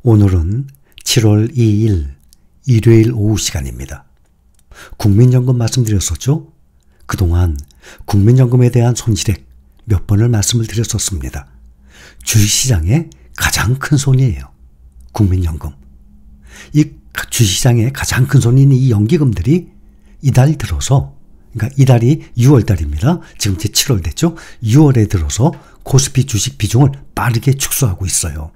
오늘은 7월 2일 일요일 오후 시간입니다. 국민연금 말씀드렸었죠? 그동안 국민연금에 대한 손실액 몇 번을 말씀을 드렸었습니다. 주식시장의 가장 큰 손이에요. 국민연금. 이 주식시장의 가장 큰 손인 이 연기금들이 이달 들어서, 그러니까 이달이 6월달입니다. 지금 이제 7월 됐죠? 6월에 들어서 코스피 주식 비중을 빠르게 축소하고 있어요.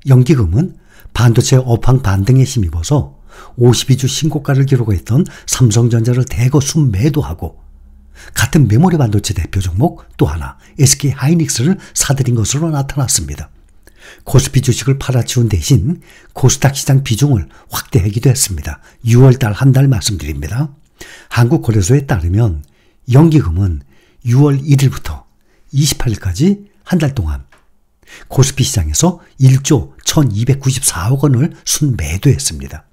연기금은 반도체 업황 반등에 힘입어서 52주 신고가를 기록했던 삼성전자를 대거 순매도하고 같은 메모리 반도체 대표 종목 또 하나 SK 하이닉스를 사들인 것으로 나타났습니다. 코스피 주식을 팔아치운 대신 코스닥 시장 비중을 확대하기도 했습니다. 6월달 한 달 말씀드립니다. 한국거래소에 따르면 연기금은 6월 1일부터 28일까지 한 달 동안 코스피 시장에서 1조 1294억 원을 순매도했습니다.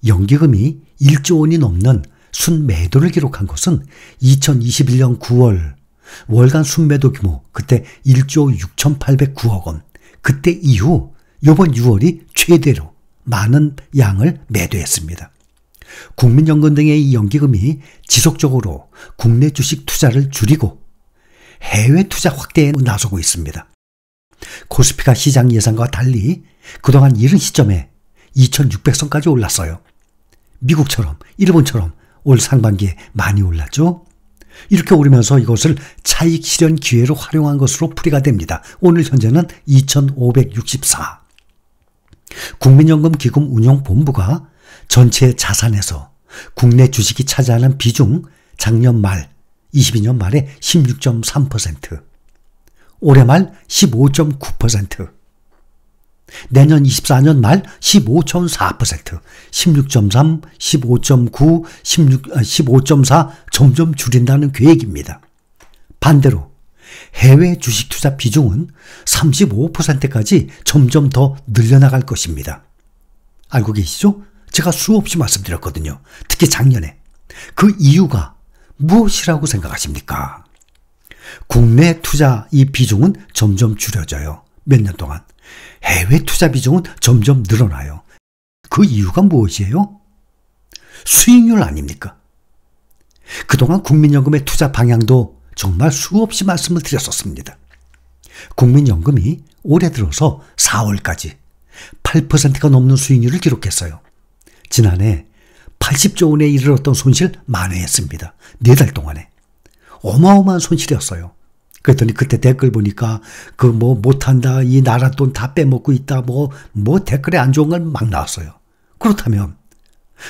연기금이 1조 원이 넘는 순매도를 기록한 것은 2021년 9월 월간 순매도 규모 그때 1조 6,809억 원, 그때 이후 이번 6월이 최대로 많은 양을 매도했습니다. 국민연금 등의 이 연기금이 지속적으로 국내 주식 투자를 줄이고 해외 투자 확대에 나서고 있습니다. 코스피가 시장 예상과 달리 그동안 이른 시점에 2600선까지 올랐어요. 미국처럼 일본처럼 올 상반기에 많이 올랐죠. 이렇게 오르면서 이것을 차익 실현 기회로 활용한 것으로 풀이가 됩니다. 오늘 현재는 2564. 국민연금기금운용본부가 전체 자산에서 국내 주식이 차지하는 비중 작년 말 22년 말에 16.3%, 올해 말 15.9%, 내년 24년 말 15.4%, 16.3, 15.9, 15.4 점점 줄인다는 계획입니다. 반대로 해외 주식 투자 비중은 35%까지 점점 더 늘려나갈 것입니다. 알고 계시죠? 제가 수없이 말씀드렸거든요. 특히 작년에. 그 이유가 무엇이라고 생각하십니까? 국내 투자 이 비중은 점점 줄여져요. 몇 년 동안. 해외 투자 비중은 점점 늘어나요. 그 이유가 무엇이에요? 수익률 아닙니까? 그동안 국민연금의 투자 방향도 정말 수없이 말씀을 드렸었습니다. 국민연금이 올해 들어서 4월까지 8%가 넘는 수익률을 기록했어요. 지난해 80조 원에 이르렀던 손실 만회했습니다. 4달 동안에. 어마어마한 손실이었어요. 그랬더니 그때 댓글 보니까 못한다, 이 나라 돈 다 빼먹고 있다, 댓글에 안 좋은 걸 막 나왔어요. 그렇다면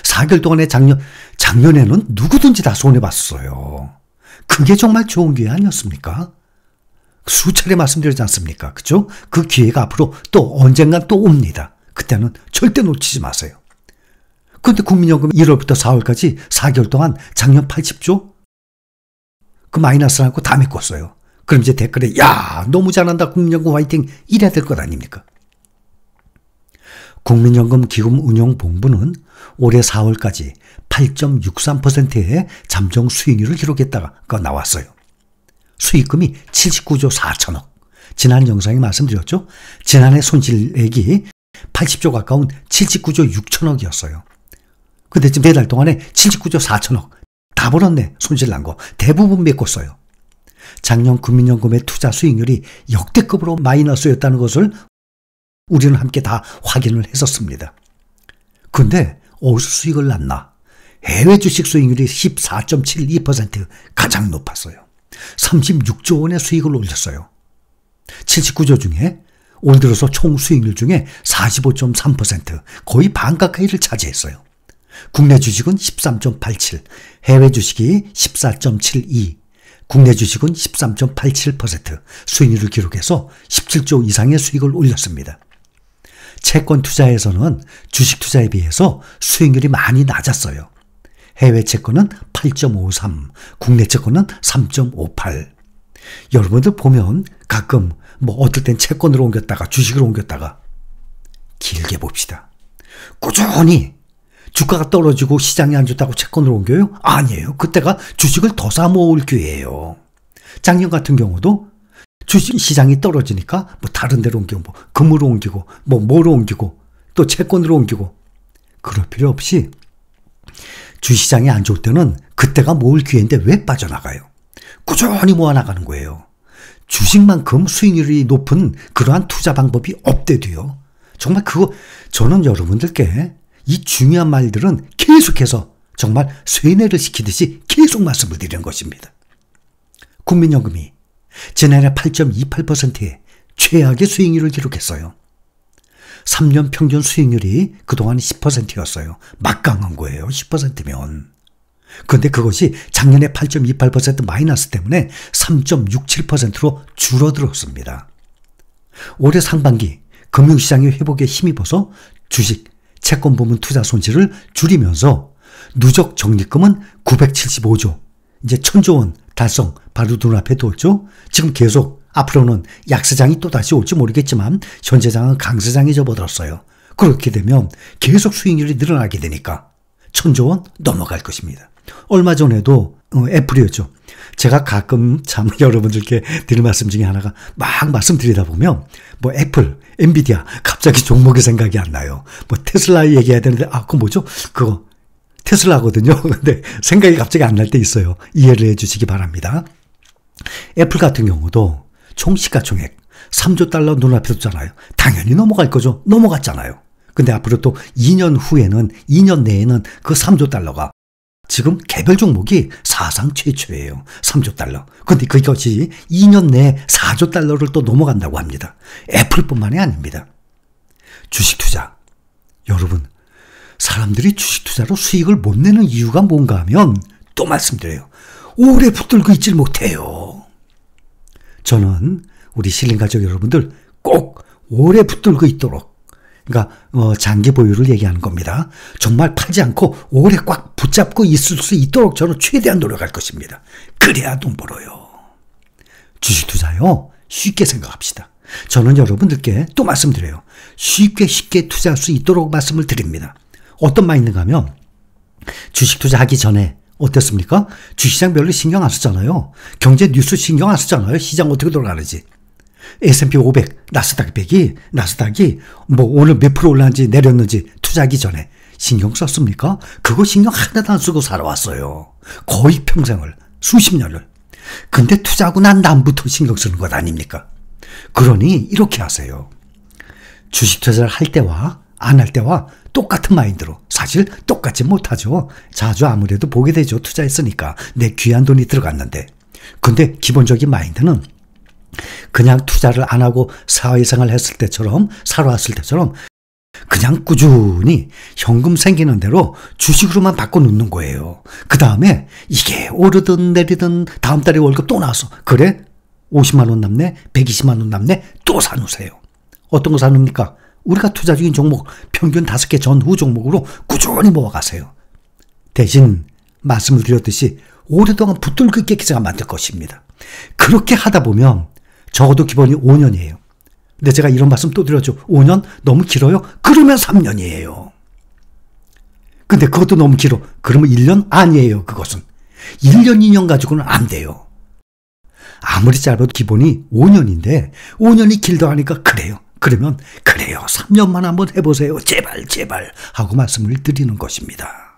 4개월 동안에 작년에는 누구든지 다 손해봤어요. 그게 정말 좋은 기회 아니었습니까? 수차례 말씀드리지 않습니까? 그죠? 그 기회가 앞으로 또 언젠간 또 옵니다. 그때는 절대 놓치지 마세요. 그런데 국민연금 1월부터 4월까지 4개월 동안 작년 80조? 그 마이너스 않고 다 메꿨어요. 그럼 이제 댓글에 야 너무 잘한다 국민연금 화이팅 이래야 될 것 아닙니까? 국민연금 기금운용본부는 올해 4월까지 8.63%의 잠정 수익률을 기록했다가 나왔어요. 수익금이 79조 4천억. 지난 영상에 말씀드렸죠? 지난해 손실액이 80조 가까운 79조 6천억이었어요. 근데 지금 4달 동안에 79조 4천억 다 벌었네. 손실 난 거. 대부분 메꿨어요. 작년 국민연금의 투자 수익률이 역대급으로 마이너스였다는 것을 우리는 함께 다 확인을 했었습니다. 그런데 어디서 수익을 났나? 해외 주식 수익률이 14.72% 가장 높았어요. 36조 원의 수익을 올렸어요. 79조 중에 올 들어서 총 수익률 중에 45.3% 거의 반 가까이를 차지했어요. 국내 주식은 13.87, 해외 주식이 14.72, 국내 주식은 13.87% 수익률을 기록해서 17조 이상의 수익을 올렸습니다. 채권 투자에서는 주식 투자에 비해서 수익률이 많이 낮았어요. 해외 채권은 8.53, 국내 채권은 3.58. 여러분들 보면 가끔 어떨 땐 채권으로 옮겼다가 주식으로 옮겼다가 길게 봅시다. 꾸준히 주가가 떨어지고 시장이 안 좋다고 채권으로 옮겨요? 아니에요. 그때가 주식을 더 사 모을 기회예요. 작년 같은 경우도 주식시장이 떨어지니까 뭐 다른 데로 옮기고 뭐 금으로 옮기고 뭐 뭐로 옮기고 또 채권으로 옮기고 그럴 필요 없이 주식시장이 안 좋을 때는 그때가 모을 기회인데 왜 빠져나가요? 꾸준히 모아나가는 거예요. 주식만큼 수익률이 높은 그러한 투자 방법이 없대도요. 정말 저는 여러분들께 이 중요한 말들은 계속해서 정말 쇠뇌를 시키듯이 계속 말씀을 드리는 것입니다. 국민연금이 지난해 8.28%의 최악의 수익률을 기록했어요. 3년 평균 수익률이 그동안 10%였어요. 막강한 거예요. 10%면. 그런데 그것이 작년에 8.28% 마이너스 때문에 3.67%로 줄어들었습니다. 올해 상반기 금융시장의 회복에 힘입어서 주식, 채권 부문 투자 손실을 줄이면서 누적 적립금은 975조, 이제 1000조 원 달성 바로 눈앞에 뒀죠. 지금 계속 앞으로는 약세장이 또다시 올지 모르겠지만 현재장은 강세장이 접어들었어요. 그렇게 되면 계속 수익률이 늘어나게 되니까 1000조 원 넘어갈 것입니다. 얼마 전에도 애플이었죠. 제가 가끔 참 여러분들께 드릴 말씀 중에 하나가 막 말씀드리다 보면 뭐 애플, 엔비디아 갑자기 종목이 생각이 안 나요. 뭐 테슬라 얘기해야 되는데 그거 뭐죠? 그거 테슬라거든요. 근데 생각이 갑자기 안 날 때 있어요. 이해를 해 주시기 바랍니다. 애플 같은 경우도 총 시가총액 3조 달러 눈앞에 뒀잖아요. 당연히 넘어갈 거죠. 넘어갔잖아요. 근데 앞으로 또 2년 후에는 2년 내에는 그 3조 달러가 지금 개별 종목이 사상 최초예요. 3조 달러. 근데 그것이 2년 내에 4조 달러를 또 넘어간다고 합니다. 애플뿐만이 아닙니다. 주식 투자. 여러분, 사람들이 주식 투자로 수익을 못 내는 이유가 뭔가 하면 또 말씀드려요. 오래 붙들고 있질 못해요. 저는 우리 실린 가족 여러분들 꼭 오래 붙들고 있도록, 그러니까 장기 보유를 얘기하는 겁니다. 정말 팔지 않고 오래 꽉 붙잡고 있을 수 있도록 저는 최대한 노력할 것입니다. 그래야 돈 벌어요. 주식 투자요, 쉽게 생각합시다. 저는 여러분들께 또 말씀드려요. 쉽게 투자할 수 있도록 말씀을 드립니다. 어떤 마인드가 하면 주식 투자하기 전에 어땠습니까? 주시장 별로 신경 안 쓰잖아요. 경제 뉴스 신경 안 쓰잖아요. 시장 어떻게 돌아가는지. S&P 500, 나스닥이 뭐 오늘 몇 프로 올랐는지 내렸는지 투자하기 전에 신경 썼습니까? 그거 신경 하나도 안 쓰고 살아왔어요. 거의 평생을, 수십 년을. 근데 투자하고 난 다음부터 신경 쓰는 것 아닙니까? 그러니 이렇게 하세요. 주식 투자를 할 때와 안 할 때와 똑같은 마인드로, 사실 똑같지 못하죠. 자주 아무래도 보게 되죠. 투자했으니까 내 귀한 돈이 들어갔는데. 근데 기본적인 마인드는 그냥 투자를 안 하고 사회생활 했을 때처럼, 살아왔을 때처럼 그냥 꾸준히 현금 생기는 대로 주식으로만 바꿔놓는 거예요. 그 다음에 이게 오르든 내리든 다음 달에 월급 또 나왔어. 그래? 50만 원 남네? 120만 원 남네? 또 사놓으세요. 어떤 거 사놓습니까? 우리가 투자 중인 종목 평균 5개 전후 종목으로 꾸준히 모아가세요. 대신 말씀을 드렸듯이 오랫동안 붙들고 있게 기세가 만들 것입니다. 그렇게 하다 보면 적어도 기본이 5년이에요. 근데 제가 이런 말씀 또 드렸죠. 5년? 너무 길어요? 그러면 3년이에요. 근데 그것도 너무 길어. 그러면 1년? 아니에요. 그것은. 1년, 2년 가지고는 안 돼요. 아무리 짧아도 기본이 5년인데 5년이 길다 하니까 그래요. 그러면 그래요. 3년만 한번 해보세요. 제발 하고 말씀을 드리는 것입니다.